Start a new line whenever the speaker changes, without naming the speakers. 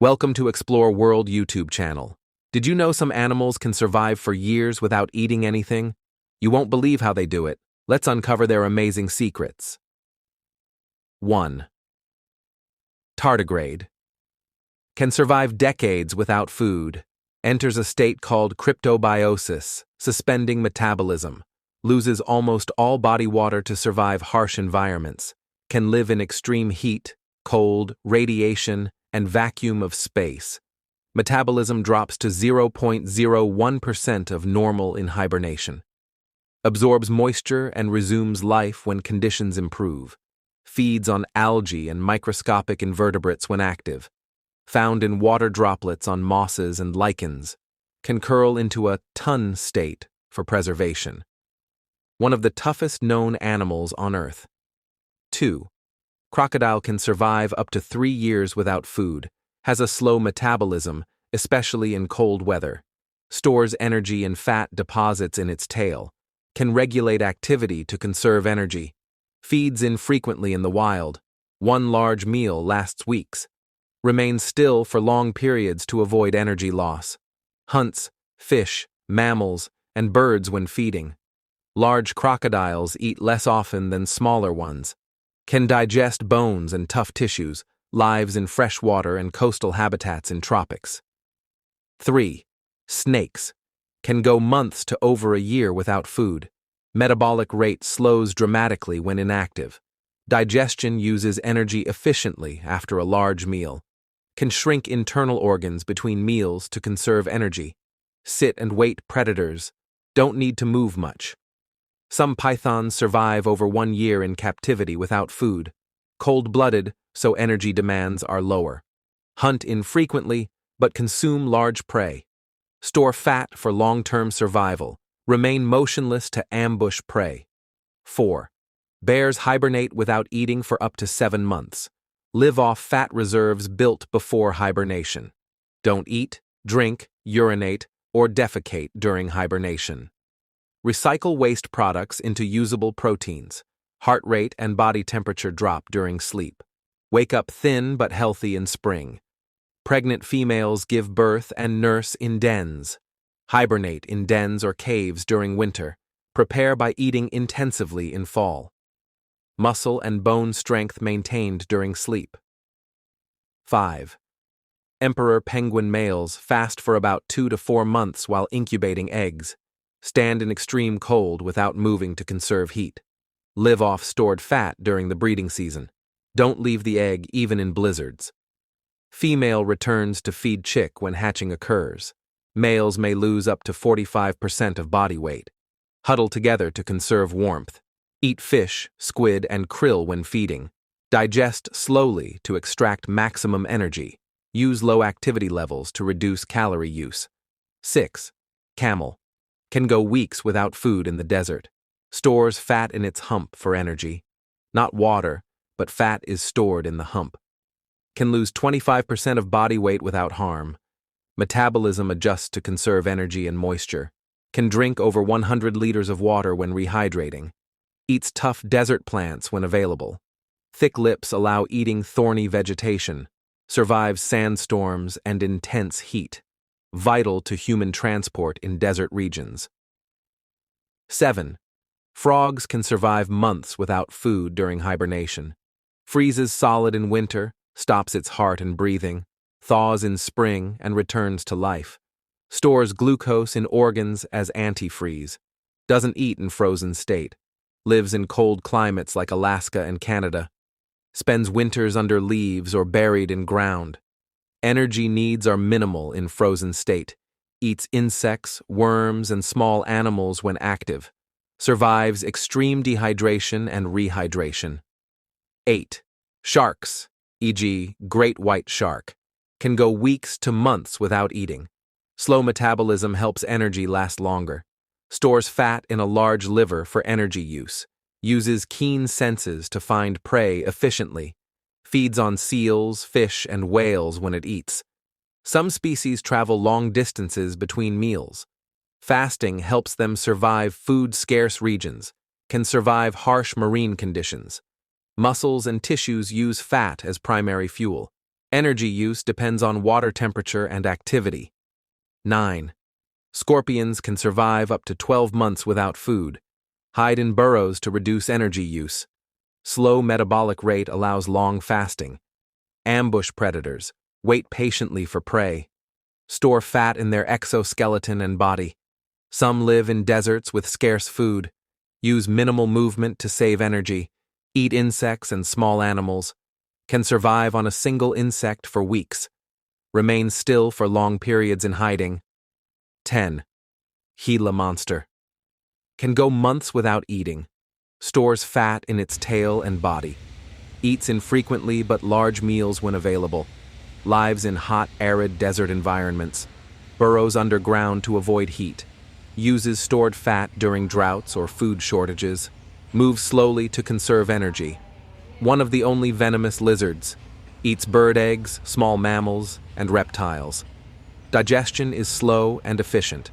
Welcome to Explore World YouTube channel. Did you know some animals can survive for years without eating anything? You won't believe how they do it. Let's uncover their amazing secrets. 1. Tardigrade. Can survive decades without food. Enters a state called cryptobiosis, suspending metabolism. Loses almost all body water to survive harsh environments. Can live in extreme heat, cold, radiation, and vacuum of space. Metabolism drops to 0.01% of normal in hibernation. Absorbs moisture and resumes life when conditions improve. Feeds on algae and microscopic invertebrates when active. Found in water droplets on mosses and lichens. Can curl into a ton state for preservation. One of the toughest known animals on Earth. 2. Crocodile can survive up to 3 years without food, has a slow metabolism, especially in cold weather, stores energy in fat deposits in its tail, can regulate activity to conserve energy, feeds infrequently in the wild, one large meal lasts weeks, remains still for long periods to avoid energy loss, hunts fish, mammals, and birds when feeding. Large crocodiles eat less often than smaller ones. Can digest bones and tough tissues, lives in freshwater and coastal habitats in tropics. 3. Snakes. Can go months to over a year without food. Metabolic rate slows dramatically when inactive. Digestion uses energy efficiently after a large meal. Can shrink internal organs between meals to conserve energy. Sit and wait predators. Don't need to move much. Some pythons survive over 1 year in captivity without food. Cold-blooded, so energy demands are lower. Hunt infrequently, but consume large prey. Store fat for long-term survival. Remain motionless to ambush prey. 4. Bears hibernate without eating for up to 7 months. Live off fat reserves built before hibernation. Don't eat, drink, urinate, or defecate during hibernation. Recycle waste products into usable proteins. Heart rate and body temperature drop during sleep. Wake up thin but healthy in spring. Pregnant females give birth and nurse in dens. Hibernate in dens or caves during winter. Prepare by eating intensively in fall. Muscle and bone strength maintained during sleep. 5. Emperor penguin males fast for about 2 to 4 months while incubating eggs. Stand in extreme cold without moving to conserve heat. Live off stored fat during the breeding season. Don't leave the egg even in blizzards. Female returns to feed chick when hatching occurs. Males may lose up to 45% of body weight. Huddle together to conserve warmth. Eat fish, squid, and krill when feeding. Digest slowly to extract maximum energy. Use low activity levels to reduce calorie use. 6. Camel. Can go weeks without food in the desert. Stores fat in its hump for energy. Not water, but fat is stored in the hump. Can lose 25% of body weight without harm. Metabolism adjusts to conserve energy and moisture. Can drink over 100 liters of water when rehydrating. Eats tough desert plants when available. Thick lips allow eating thorny vegetation. Survives sandstorms and intense heat. Vital to human transport in desert regions. 7. Frogs can survive months without food during hibernation. Freezes solid in winter, stops its heart and breathing, thaws in spring and returns to life. Stores glucose in organs as antifreeze. Doesn't eat in frozen state. Lives in cold climates like Alaska and Canada. Spends winters under leaves or buried in ground. Energy needs are minimal in frozen state. Eats insects, worms, and small animals when active. Survives extreme dehydration and rehydration. 8. Sharks, e.g., great white shark, can go weeks to months without eating. Slow metabolism helps energy last longer. Stores fat in a large liver for energy use. Uses keen senses to find prey efficiently. Feeds on seals, fish, and whales when it eats. Some species travel long distances between meals. Fasting helps them survive food-scarce regions, can survive harsh marine conditions. Muscles and tissues use fat as primary fuel. Energy use depends on water temperature and activity. 9. Scorpions can survive up to 12 months without food. Hide in burrows to reduce energy use. Slow metabolic rate allows long fasting. Ambush predators. Wait patiently for prey. Store fat in their exoskeleton and body. Some live in deserts with scarce food. Use minimal movement to save energy. Eat insects and small animals. Can survive on a single insect for weeks. Remain still for long periods in hiding. 10. Gila monster. Can go months without eating. Stores fat in its tail and body. Eats infrequently but large meals when available. Lives in hot, arid desert environments. Burrows underground to avoid heat. Uses stored fat during droughts or food shortages. Moves slowly to conserve energy. One of the only venomous lizards. Eats bird eggs, small mammals, and reptiles. Digestion is slow and efficient.